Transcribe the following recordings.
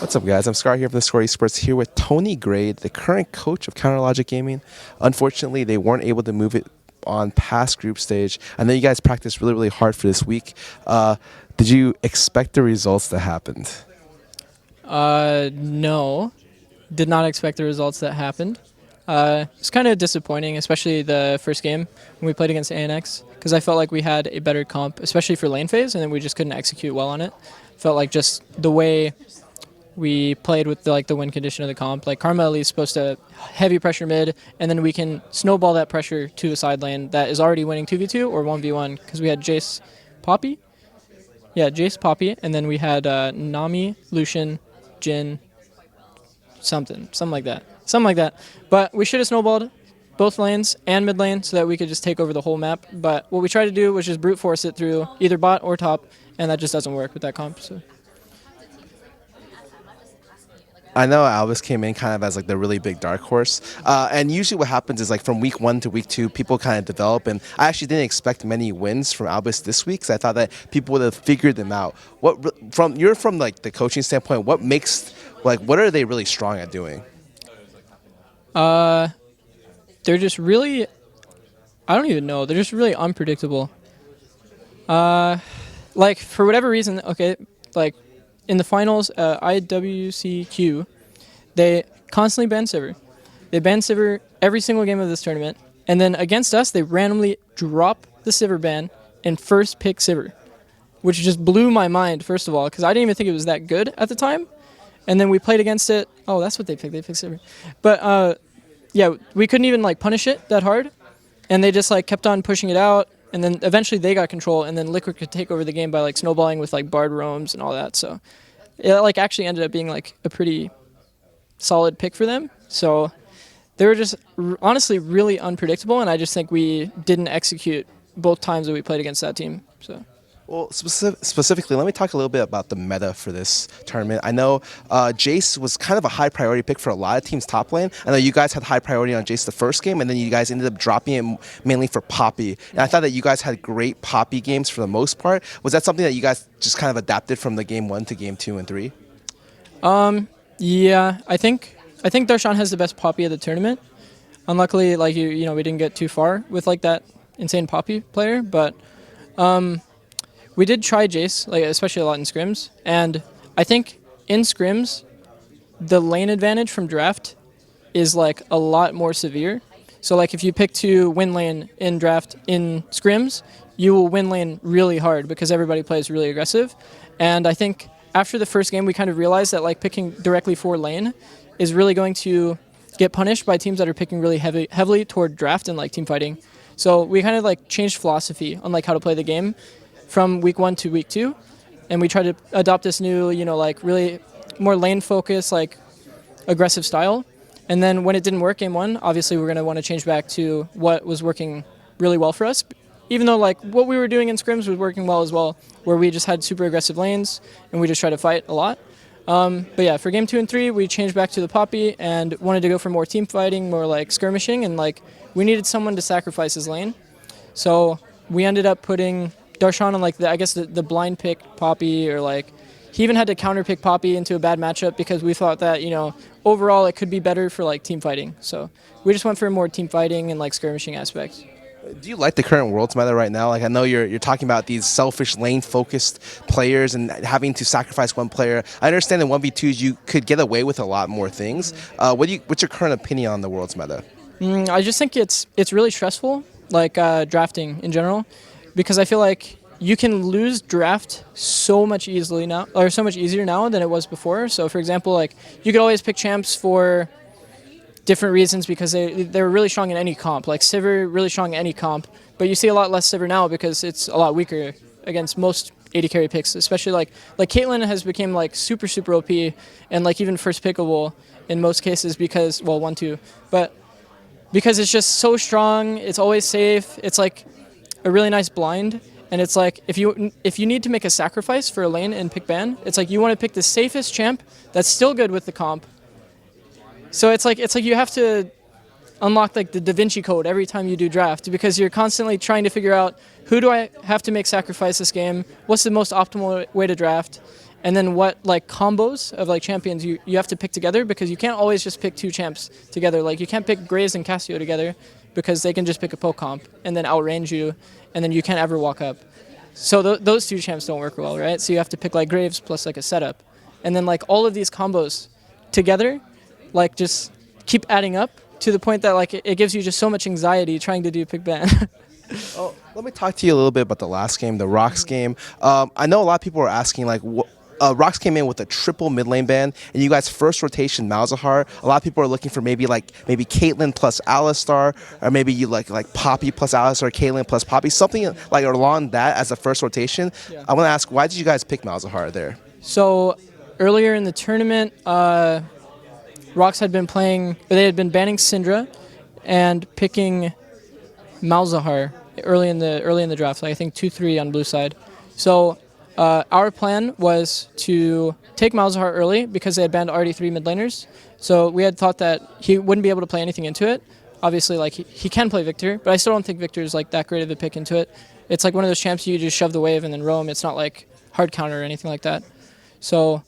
What's up, guys? I'm Scar here from theScore eSports, here with Tony Grade, the current coach of Counterlogic Gaming. Unfortunately, they weren't able to move it on past group stage. I know you guys practiced really hard for this week. Did you expect the results that happened? No, did not expect the results that happened. It's kind of disappointing, especially the first game when we played against ANX, because I felt like we had a better comp, especially for lane phase, and then we just couldn't execute well on it. Felt like just the way we played with the win condition of the comp. Like Karma at least supposed to heavy pressure mid, and then we can snowball that pressure to a side lane that is already winning 2v2 or 1v1, because we had Jace Poppy. Yeah, Jace Poppy, and then we had Nami, Lucian, Jin, something like that. But we should have snowballed both lanes and mid lane so that we could just take over the whole map. But what we tried to do was just brute force it through either bot or top, and that just doesn't work with that comp. So. I know Albus came in kind of as like the really big dark horse, and usually what happens is like from week 1 to week 2, people kind of develop, and I actually didn't expect many wins from Albus this week because I thought that people would have figured them out. You're from like the coaching standpoint, what are they really strong at doing? They're just really, I don't even know. They're just really unpredictable. Like for whatever reason, okay, like. In the finals, IWCQ, they constantly ban Sivir. They ban Sivir every single game of this tournament, and then against us, they randomly drop the Sivir ban and first pick Sivir, which just blew my mind, first of all, because I didn't even think it was that good at the time. And then we played against it. Oh, that's what they picked. They picked Sivir. But, yeah, we couldn't even, punish it that hard, and they just, kept on pushing it out. And then eventually they got control, and then Liquid could take over the game by snowballing with Bard roams and all that. So it actually ended up being a pretty solid pick for them. So they were just honestly really unpredictable, and I just think we didn't execute both times that we played against that team. So. Well, specifically, let me talk a little bit about the meta for this tournament. I know Jace was kind of a high priority pick for a lot of teams top lane. I know you guys had high priority on Jace the first game, and then you guys ended up dropping it mainly for Poppy. And I thought that you guys had great Poppy games for the most part. Was that something that you guys just kind of adapted from the game 1 to game 2 and 3? Yeah, I think Darshan has the best Poppy of the tournament. Unluckily, we didn't get too far with that insane Poppy player, but. We did try Jace, especially a lot in scrims, and I think in scrims, the lane advantage from draft is a lot more severe. So if you pick to win lane in draft in scrims, you will win lane really hard because everybody plays really aggressive. And I think after the first game, we kind of realized that picking directly for lane is really going to get punished by teams that are picking really heavily toward draft and team fighting. So we kind of changed philosophy on how to play the game from week 1 to week 2, and we try to adopt this new, really more lane focused, aggressive style. And then when it didn't work game 1, obviously we're going to want to change back to what was working really well for us, even though what we were doing in scrims was working well as well, where we just had super aggressive lanes and we just try to fight a lot. But yeah, for game 2 and 3, we changed back to the Poppy and wanted to go for more team fighting, more skirmishing, and we needed someone to sacrifice his lane. So we ended up putting Darshan on the blind pick Poppy, or he even had to counter pick Poppy into a bad matchup because we thought that overall it could be better for team fighting. So we just went for more team fighting and skirmishing aspects. Do you like the current Worlds meta right now? I know you're talking about these selfish lane-focused players and having to sacrifice one player. I understand in 1v2s you could get away with a lot more things. What's your current opinion on the Worlds meta? I just think it's really stressful, drafting in general, because I feel like you can lose draft so much easier now than it was before. So for example, you could always pick champs for different reasons because they're really strong in any comp. Sivir, really strong in any comp, but you see a lot less Sivir now because it's a lot weaker against most AD carry picks, especially like Caitlyn has become super OP and even first pickable in most cases because, well, 1-2, but because it's just so strong, it's always safe, it's a really nice blind, and it's if you need to make a sacrifice for a lane and pick ban, it's you want to pick the safest champ that's still good with the comp. So it's you have to unlock the Da Vinci Code every time you do draft because you're constantly trying to figure out who do I have to make sacrifice this game, what's the most optimal way to draft, and then what like combos of like champions you have to pick together, because you can't always just pick two champs together. Like you can't pick Graves and Cassio together because they can just pick a poke comp and then outrange you, and then you can't ever walk up. So those two champs don't work well, right? So you have to pick like Graves plus like a setup, and then like all of these combos together, like just keep adding up to the point that like it gives you just so much anxiety trying to do pick ban. Oh, let me talk to you a little bit about the last game, the Rocks game. I know a lot of people are asking, like, Rocks came in with a triple mid lane ban, and you guys first rotation Malzahar. A lot of people are looking for maybe Caitlyn plus Alistar, or maybe you like Poppy plus Alistar, Caitlyn plus Poppy, something like along that as a first rotation. Yeah. I want to ask, why did you guys pick Malzahar there? So earlier in the tournament, Rocks had been playing, they had been banning Syndra and picking Malzahar early in the draft, like I think 2-3 on blue side. So our plan was to take Malzahar early because they had banned already 3 mid laners. So we had thought that he wouldn't be able to play anything into it. Obviously, like he can play Victor, but I still don't think Victor is like that great of a pick into it. It's like one of those champs you just shove the wave and then roam. It's not like hard counter or anything like that. So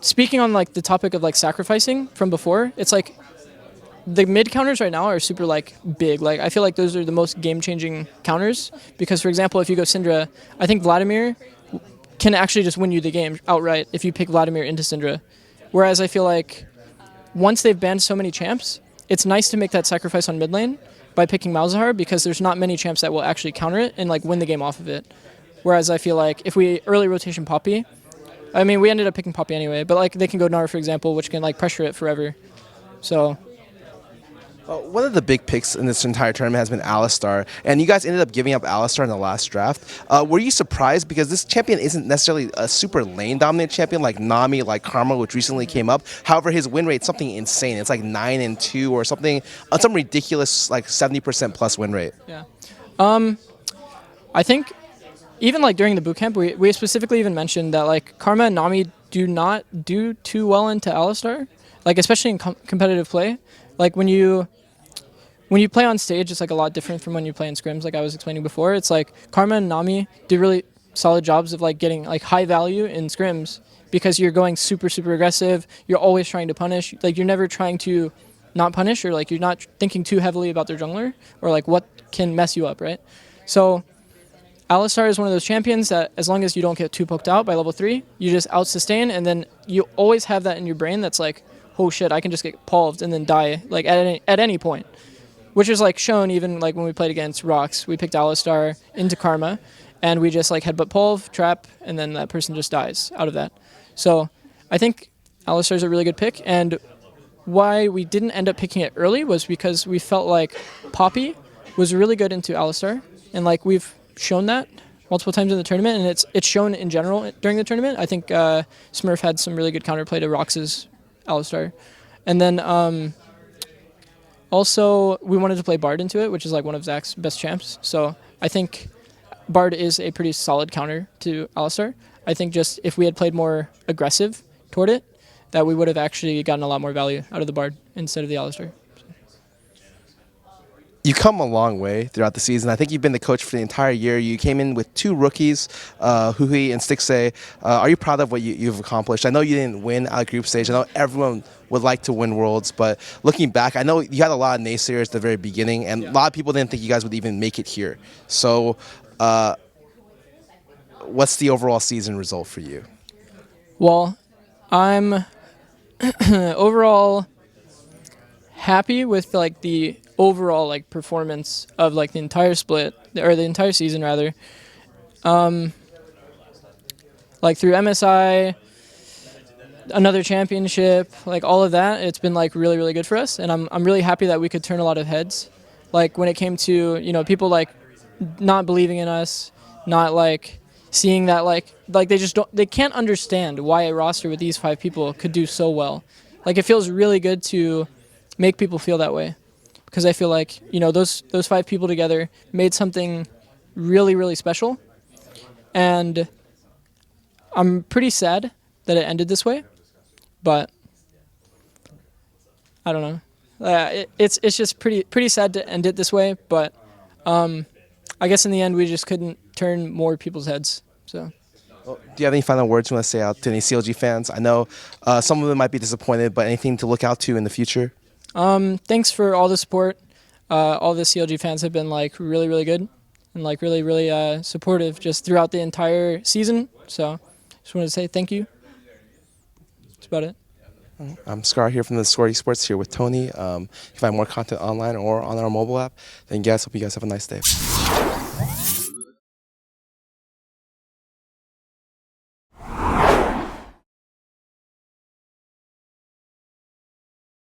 speaking on like the topic of like sacrificing from before, it's like the mid counters right now are super like big. Like I feel like those are the most game-changing counters because, for example, if you go Syndra, I think Vladimir can actually just win you the game outright if you pick Vladimir into Syndra. Whereas I feel like once they've banned so many champs, it's nice to make that sacrifice on mid lane by picking Malzahar because there's not many champs that will actually counter it and like win the game off of it. Whereas I feel like if we early rotation Poppy, I mean we ended up picking Poppy anyway, but like they can go Gnar, for example, which can like pressure it forever. So one of the big picks in this entire tournament has been Alistar, and you guys ended up giving up Alistar in the last draft. Were you surprised because this champion isn't necessarily a super lane-dominant champion like Nami, like Karma, which recently came up? However, his win rate's something insane. It's like 9-2 or something, some ridiculous like 70% plus win rate. Yeah, I think even like during the bootcamp, we specifically even mentioned that like Karma and Nami do not do too well into Alistar, like especially in competitive play. Like when you play on stage, it's like a lot different from when you play in scrims. Like I was explaining before, it's like Karma and Nami do really solid jobs of like getting like high value in scrims because you're going super aggressive. You're always trying to punish. Like you're never trying to not punish, or like you're not thinking too heavily about their jungler or like what can mess you up, right? So Alistar is one of those champions that as long as you don't get too poked out by level 3, you just out sustain, and then you always have that in your brain that's like, oh shit, I can just get pulved and then die like at any point. Which is like shown even like when we played against Rocks. We picked Alistar into Karma and we just like headbutt pulve, trap, and then that person just dies out of that. So I think Alistar is a really good pick, and why we didn't end up picking it early was because we felt like Poppy was really good into Alistar, and like we've shown that multiple times in the tournament, and it's shown in general during the tournament. I think Smurf had some really good counterplay to Rox's Alistar. And then also we wanted to play Bard into it, which is like one of Zach's best champs. So I think Bard is a pretty solid counter to Alistar. I think just if we had played more aggressive toward it, that we would have actually gotten a lot more value out of the Bard instead of the Alistar. You come a long way throughout the season. I think you've been the coach for the entire year. You came in with 2 rookies, Hui and Stixay. Are you proud of what you've accomplished? I know you didn't win at group stage. I know everyone would like to win Worlds, but looking back, I know you had a lot of naysayers at the very beginning, and a lot of people didn't think you guys would even make it here. So what's the overall season result for you? Well, I'm overall happy with like the overall like performance of like the entire split, or the entire season rather. Like through MSI, another championship, like all of that, it's been like really good for us, and I'm really happy that we could turn a lot of heads. Like when it came to, you know, people like not believing in us, not like seeing that like they can't understand why a roster with these 5 people could do so well. Like it feels really good to make people feel that way. Because I feel like, you know, those 5 people together made something really special, and I'm pretty sad that it ended this way. But I don't know. It's just pretty sad to end it this way. But I guess in the end we just couldn't turn more people's heads. So. So. Well, do you have any final words you want to say out to any CLG fans? I know some of them might be disappointed, but anything to look out to in the future? Thanks for all the support. All the CLG fans have been like really, really good and like really, really supportive just throughout the entire season. So just wanted to say thank you. That's about it. I'm Scar here from theScore eSports here with Tony. You can find more content online or on our mobile app. Then guys, hope you guys have a nice day.